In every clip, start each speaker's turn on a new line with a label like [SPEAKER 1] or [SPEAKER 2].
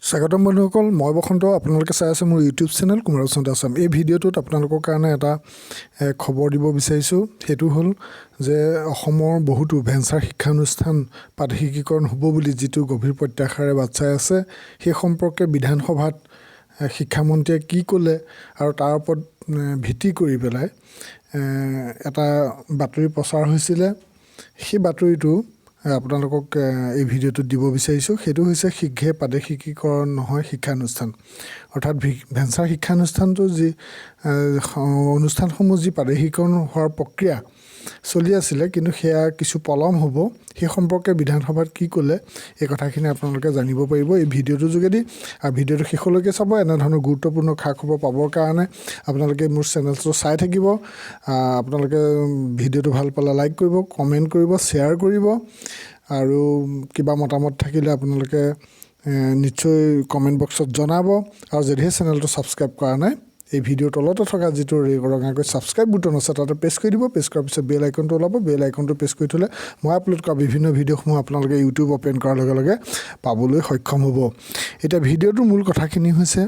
[SPEAKER 1] স্বাগতম বন্ধুসকল, মই বসন্ত। আপোনালোকে চাই আছে মোৰ ইউটিউব চেনেল কুমাৰ আছাম। এই ভিডিঅ'টোত আপোনালোকৰ কাৰণে এটা খবৰ দিব বিচাৰিছোঁ। সেইটো হ'ল যে অসমৰ বহুতো ভেঞ্চাৰ শিক্ষানুষ্ঠান প্ৰাদেশিকীকৰণ হ'ব বুলি যিটো গভীৰ প্ৰত্যাশাৰে বাট চাই আছে, সেই সম্পৰ্কে বিধানসভাত শিক্ষামন্ত্ৰীয়ে কি ক'লে আৰু তাৰ ওপৰত ভিত্তি কৰি পেলাই এটা বাতৰি প্ৰচাৰ হৈছিলে। সেই বাতৰিটো আপোনালোকক এই ভিডিঅ'টোত দিব বিচাৰিছোঁ। সেইটো হৈছে শীঘ্ৰে প্ৰাদেশিকীকৰণ নহয় শিক্ষানুষ্ঠান, অৰ্থাৎ ভেঞ্চাৰ শিক্ষানুষ্ঠানটো যি অনুষ্ঠানসমূহ যি প্ৰাদেশিকীকৰণ হোৱাৰ প্ৰক্ৰিয়া চলি আছিলে, কিন্তু সেয়া কিছু পলম হ'ব। সেই সম্পৰ্কে বিধানসভাত কি ক'লে এই কথাখিনি আপোনালোকে জানিব পাৰিব এই ভিডিঅ'টোৰ যোগেদি। আৰু ভিডিঅ'টো শেষলৈকে চাব। এনেধৰণৰ গুৰুত্বপূৰ্ণ খা খবৰ পাবৰ কাৰণে আপোনালোকে মোৰ চেনেলটো চাই থাকিব। আপোনালোকে ভিডিঅ'টো ভাল পালে লাইক কৰিব, কমেণ্ট কৰিব, শ্বেয়াৰ কৰিব, আৰু কিবা মতামত থাকিলে আপোনালোকে নিশ্চয় কমেণ্ট বক্সত জনাব। আৰু যদিহে চেনেলটো ছাবস্ক্ৰাইব কৰা নাই, এই ভিডিঅ'ৰ তলতে থকা যিটো ৰঙাকৈ ছাবস্ক্ৰাইব বুটন আছে তাতে প্ৰেছ কৰি দিব। প্ৰেছ কৰাৰ পিছত বেল আইকনটো ওলাব। বেল আইকনটো প্ৰেছ কৰি থ'লে মই আপলোড কৰা বিভিন্ন ভিডিঅ'সমূহ আপোনালোকে ইউটিউব অ'পেন কৰাৰ লগে লগে পাবলৈ সক্ষম হ'ব। এতিয়া ভিডিঅ'টোৰ মূল কথাখিনি হৈছে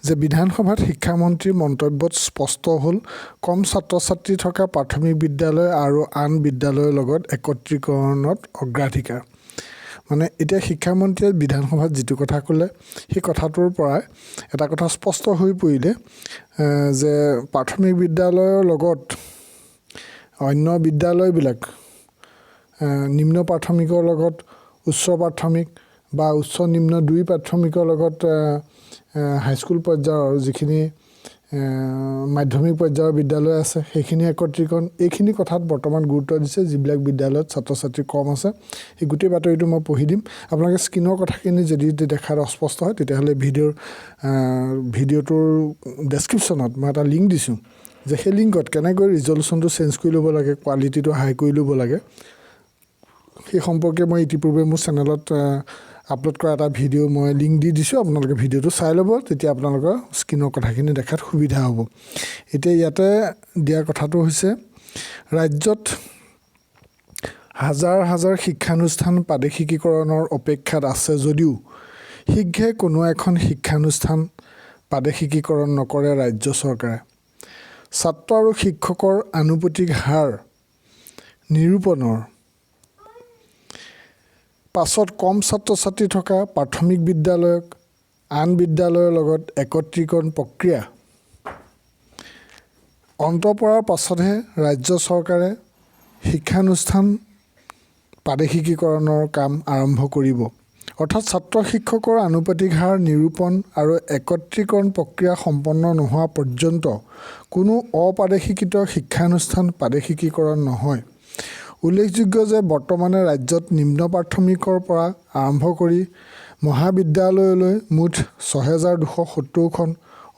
[SPEAKER 1] যে বিধানসভাত শিক্ষামন্ত্ৰীৰ মন্তব্যত স্পষ্ট হ'ল কম ছাত্ৰ ছাত্ৰী থকা প্ৰাথমিক বিদ্যালয় আৰু আন বিদ্যালয়ৰ লগত একত্ৰীকৰণত অগ্ৰাধিকাৰ। মানে এতিয়া শিক্ষামন্ত্ৰীয়ে বিধানসভাত যিটো কথা ক'লে, সেই কথাটোৰ পৰাই এটা কথা স্পষ্ট হৈ পৰিলে যে প্ৰাথমিক বিদ্যালয়ৰ লগত অন্য বিদ্যালয়বিলাক নিম্ন প্ৰাথমিকৰ লগত উচ্চ প্ৰাথমিক বা উচ্চ নিম্ন দুই প্ৰাথমিকৰ লগত হাইস্কুল পৰ্যায়ৰ যিখিনি মাধ্যমিক পৰ্যায়ৰ বিদ্যালয় আছে সেইখিনি একত্ৰীকৰণ, এইখিনি কথাত বৰ্তমান গুৰুত্ব দিছে। যিবিলাক বিদ্যালয়ত ছাত্ৰ ছাত্ৰী কম আছে, সেই গোটেই বাতৰিটো মই পঢ়ি দিম। আপোনালোকে স্ক্ৰীনৰ কথাখিনি যদি দেখাত অস্পষ্ট হয়, তেতিয়াহ'লে ভিডিঅ'টোৰ ডেছক্ৰিপশ্যনত মই এটা লিংক দিছোঁ, যে সেই লিংকত কেনেকৈ ৰিজল্যুশ্যনটো চেঞ্জ কৰি ল'ব লাগে, কোৱালিটিটো হাই কৰি ল'ব লাগে, সেই সম্পৰ্কে মই ইতিপূৰ্বে মোৰ চেনেলত আপলোড কৰা এটা ভিডিঅ' মই লিংক দি দিছোঁ। আপোনালোকে ভিডিঅ'টো চাই ল'ব, তেতিয়া আপোনালোকৰ স্ক্ৰীনৰ কথাখিনি দেখাত সুবিধা হ'ব। এতিয়া ইয়াতে দিয়া কথাটো হৈছে, ৰাজ্যত হাজাৰ হাজাৰ শিক্ষানুষ্ঠান প্ৰাদেশিকীকৰণৰ অপেক্ষাত আছে যদিও শীঘ্ৰে কোনো এখন শিক্ষানুষ্ঠান প্ৰাদেশিকীকৰণ নকৰে ৰাজ্য চৰকাৰে। ছাত্ৰ আৰু শিক্ষকৰ আনুপাতিক হাৰ নিৰূপণৰ পাছত কম ছাত্ৰ ছাত্ৰী থকা প্ৰাথমিক বিদ্যালয়ক আন বিদ্যালয়ৰ লগত একত্ৰীকৰণ প্ৰক্ৰিয়া অন্ত পৰাৰ পাছতহে ৰাজ্য চৰকাৰে শিক্ষানুষ্ঠান প্ৰাদেশিকীকৰণৰ কাম আৰম্ভ কৰিব। অৰ্থাৎ ছাত্ৰ শিক্ষকৰ আনুপাতিক হাৰ নিৰূপণ আৰু একত্ৰীকৰণ প্ৰক্ৰিয়া সম্পন্ন নোহোৱা পৰ্যন্ত কোনো অপ্ৰাদেশিকৃত শিক্ষানুষ্ঠান প্ৰাদেশিকীকৰণ নহয়। উল্লেখযোগ্য যে বৰ্তমানে ৰাজ্যত নিম্ন প্ৰাথমিকৰ পৰা আৰম্ভ কৰি মহাবিদ্যালয়লৈ মুঠ ৬,২৭০খন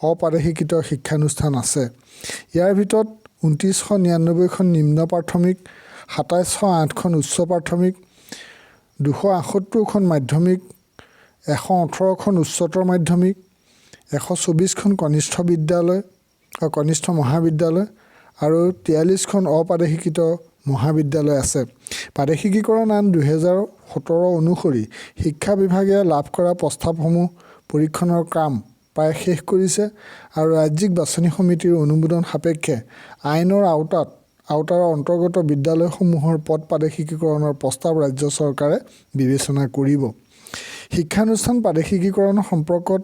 [SPEAKER 1] অপ্ৰাদেশিকৃত শিক্ষানুষ্ঠান আছে। ইয়াৰ ভিতৰত ২৯৯৯খন নিম্ন প্ৰাথমিক, ২৭০৮খন উচ্চ প্ৰাথমিক, ২৭৮খন মাধ্যমিক, ১১৮খন উচ্চতৰ মাধ্যমিক, ১২৪খন কনিষ্ঠ মহাবিদ্যালয় আৰু ৪৩খন অপ্ৰাদেশিকৃত মহাবিদ্যালয় আছে। প্ৰাদেশিকীকৰণ আইন ২০১৭ অনুসৰি শিক্ষা বিভাগে লাভ কৰা প্ৰস্তাৱসমূহ পৰীক্ষণৰ কাম প্ৰায় শেষ কৰিছে আৰু ৰাজ্যিক বাছনি সমিতিৰ অনুমোদন সাপেক্ষে আইনৰ আওতাৰ অন্তৰ্গত বিদ্যালয়সমূহৰ পদ প্ৰাদেশিকীকৰণৰ প্ৰস্তাৱ ৰাজ্য চৰকাৰে বিবেচনা কৰিব। শিক্ষানুষ্ঠান প্ৰাদেশিকীকৰণ সম্পৰ্কত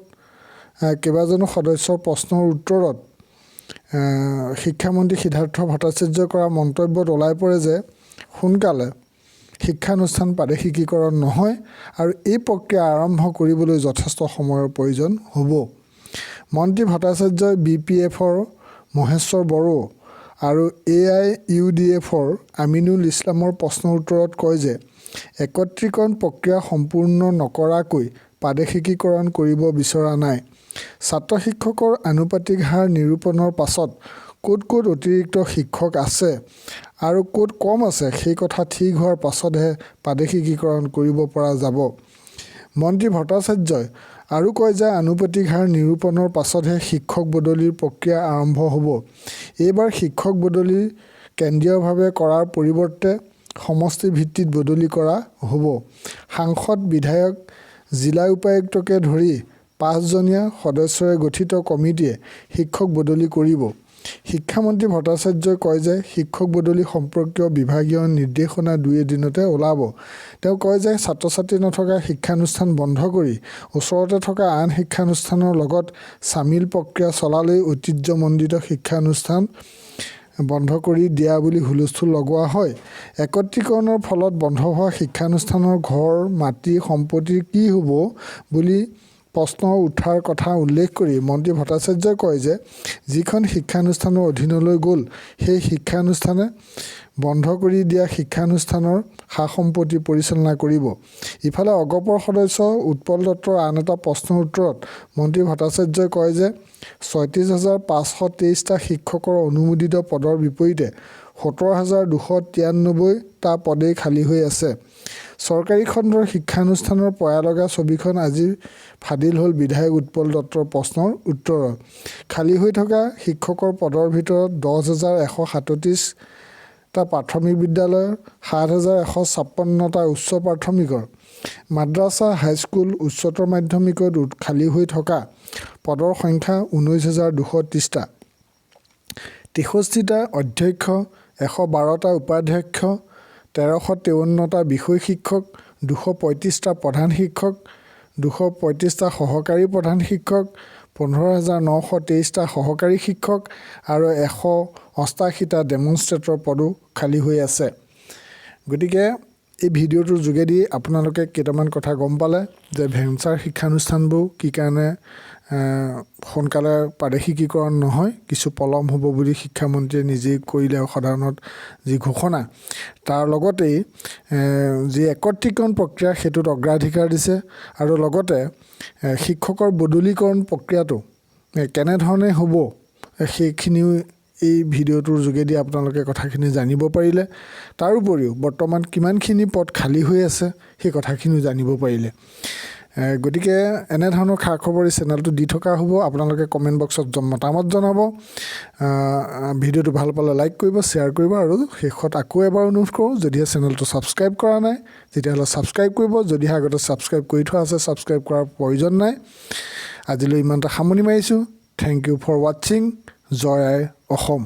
[SPEAKER 1] কেইবাজনো সদস্যৰ প্ৰশ্নৰ উত্তৰত শিক্ষামন্ত্ৰী সিদ্ধাৰ্থ ভট্টাচাৰ্যই কৰা মন্তব্যত ওলাই পৰে যে সোনকালে শিক্ষানুষ্ঠান প্ৰাদেশিকীকৰণ নহয় আৰু এই প্ৰক্ৰিয়া আৰম্ভ কৰিবলৈ যথেষ্ট সময়ৰ প্ৰয়োজন হ'ব। মন্ত্ৰী ভট্টাচাৰ্যই BPFৰ মহেশ্বৰ বড়ো আৰু AIUDFৰ আমিনুল ইছলামৰ প্ৰশ্নৰ উত্তৰত কয় যে একত্ৰীকৰণ প্ৰক্ৰিয়া সম্পূৰ্ণ নকৰাকৈ প্ৰাদেশিকীকৰণ কৰিব বিচৰা নাই। ছাত্ৰ শিক্ষকৰ আনুপাতিক হাৰ নিৰূপণৰ পাছত ক'ত ক'ত অতিৰিক্ত শিক্ষক আছে আৰু ক'ত কম আছে সেই কথা ঠিক হোৱাৰ পাছতহে প্ৰাদেশিকীকৰণ কৰিব পৰা যাব। মন্ত্ৰী ভট্টাচাৰ্যই আৰু কয় যে আনুপাতিক হাৰ নিৰূপণৰ পাছতহে শিক্ষক বদলিৰ প্ৰক্ৰিয়া আৰম্ভ হ'ব। এইবাৰ শিক্ষক বদলি কেন্দ্ৰীয়ভাৱে কৰাৰ পৰিৱৰ্তে সমষ্টি ভিত্তিত বদলি কৰা হ'ব। সাংসদ, বিধায়ক, জিলা উপায়ুক্তকে ধৰি 5জনীয়া সদস্যৰে গঠিত কমিটিয়ে শিক্ষক বদলি কৰিব। শিক্ষামন্ত্ৰী ভট্টাচাৰ্যই কয় যে শিক্ষক বদলি সম্পৰ্কীয় বিভাগীয় নিৰ্দেশনা 2 এদিনতে ওলাব। তেওঁ কয় যে ছাত্ৰ ছাত্ৰী নথকা শিক্ষানুষ্ঠান বন্ধ কৰি ওচৰতে থকা আন শিক্ষানুষ্ঠানৰ লগত চামিল প্ৰক্ৰিয়া চলালেই ঐতিহ্যমণ্ডিত শিক্ষানুষ্ঠান বন্ধ কৰি দিয়া বুলি হুলস্থুল লগোৱা হয়। একত্ৰীকৰণৰ ফলত বন্ধ হোৱা শিক্ষানুষ্ঠানৰ ঘৰ মাটি সম্পত্তিৰ কি হ'ব বুলি প্ৰশ্ন উঠাৰ কথা উল্লেখ কৰি মন্ত্ৰী ভট্টাচাৰ্যই কয় যে যিখন শিক্ষানুষ্ঠানৰ অধীনলৈ গ'ল সেই শিক্ষানুষ্ঠানে বন্ধ কৰি দিয়া শিক্ষানুষ্ঠানৰ সা সম্পত্তি পৰিচালনা কৰিব। ইফালে অগপৰ সদস্য উৎপল দত্তৰ আন এটা প্ৰশ্নৰ উত্তৰত মন্ত্ৰী ভট্টাচাৰ্যই কয় যে ৩৬,৫২৩টা শিক্ষকৰ অনুমোদিত পদৰ বিপৰীতে ১৭,২৯৩টা পদেই খালী হৈ আছে। চৰকাৰী খণ্ডৰ শিক্ষানুষ্ঠানৰ পয়ালগা ছবিখন আজি ফাদিল হ'ল বিধায়ক উৎপল দত্তৰ প্ৰশ্নৰ উত্তৰত। খালী হৈ থকা শিক্ষকৰ পদৰ ভিতৰত ১০,১৩৭টা প্ৰাথমিক বিদ্যালয়ৰ, ৭,১৫৬টা উচ্চ প্ৰাথমিকৰ, মাদ্ৰাছা, হাইস্কুল, উচ্চতৰ মাধ্যমিকত খালী হৈ থকা পদৰ সংখ্যা ১৯,২৩০টা। ৬৩টা অধ্যক্ষ, ১১২টা উপাধ্যক্ষ, ১৩৫৩টা বিষয় শিক্ষক, ২৩৫টা প্ৰধান শিক্ষক, ২৩৫টা সহকাৰী প্ৰধান শিক্ষক, ১৫,৯২৩টা সহকাৰী শিক্ষক আৰু ১৮৮টা ডেমনষ্ট্ৰেটৰ পদো খালী হৈ আছে। গতিকে এই ভিডিঅ'টোৰ যোগেদি আপোনালোকে কেইটামান কথা গম পালে যে ভেঞ্চাৰ শিক্ষানুষ্ঠানবোৰ কি কাৰণে সোনকালে প্ৰাদেশিকীকৰণ নহয়, কিছু পলম হ'ব বুলি শিক্ষামন্ত্ৰীয়ে নিজেই কৰিলে সাধাৰণত যি ঘোষণা, তাৰ লগতেই যি একত্ৰীকৰণ প্ৰক্ৰিয়া সেইটোত অগ্ৰাধিকাৰ দিছে আৰু লগতে শিক্ষকৰ বদলীকৰণ প্ৰক্ৰিয়াটো কেনেধৰণে হ'ব সেইখিনিও এই ভিডিঅ'টোৰ যোগেদি আপোনালোকে কথাখিনি জানিব পাৰিলে। তাৰোপৰিও বৰ্তমান কিমানখিনি পদ খালী হৈ আছে সেই কথাখিনিও জানিব পাৰিলে। গতিকে এনেধৰণৰ খা খবৰ এই চেনেলটো দি থকা হ'ব। আপোনালোকে কমেণ্ট বক্সত মতামত জনাব। ভিডিঅ'টো ভাল পালে লাইক কৰিব, শ্বেয়াৰ কৰিব আৰু শেষত আকৌ এবাৰ অনুৰোধ কৰোঁ, যদিহে চেনেলটো ছাবস্ক্ৰাইব কৰা নাই তেতিয়াহ'লে ছাবস্ক্ৰাইব কৰিব। যদিহে আগতে ছাবস্ক্ৰাইব কৰি থোৱা আছে ছাবস্ক্ৰাইব কৰাৰ প্ৰয়োজন নাই। আজিলৈ ইমানটা সামৰণি মাৰিছোঁ। থেংক ইউ ফৰ ৱাটছিং। জয় আই অসম।